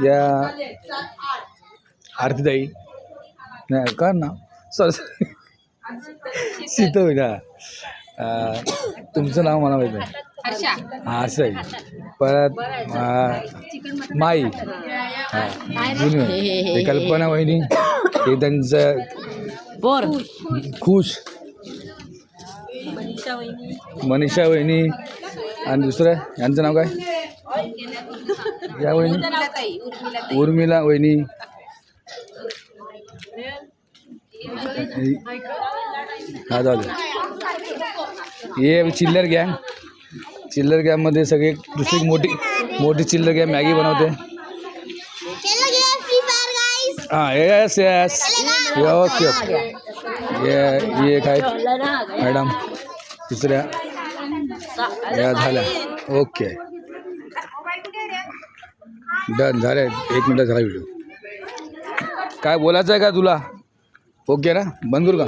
या आरतीताई नाही कर ना सर सीता होईना. तुमचं नाव मला माहिती नाही. हां असं आहे. परत माई जुनी ते कल्पना वहिनी ते त्यांचं खुश मनीषा वहिनी आणि दुसरं यांचं नाव काय या वहिनी उर्मिला वहिनी हा झालं. हे चिल्लर गँगमध्ये सगळे दुसरी मोठी चिल्लर गँग मॅगी बनवते. हां येस ओके ये काय मॅडम दुसऱ्या या झाल्या ओके डन झाले. 1 मिनिट झाला व्हिडिओ. काय बोलायचं आहे का तुला? ओके ना बंद करू का?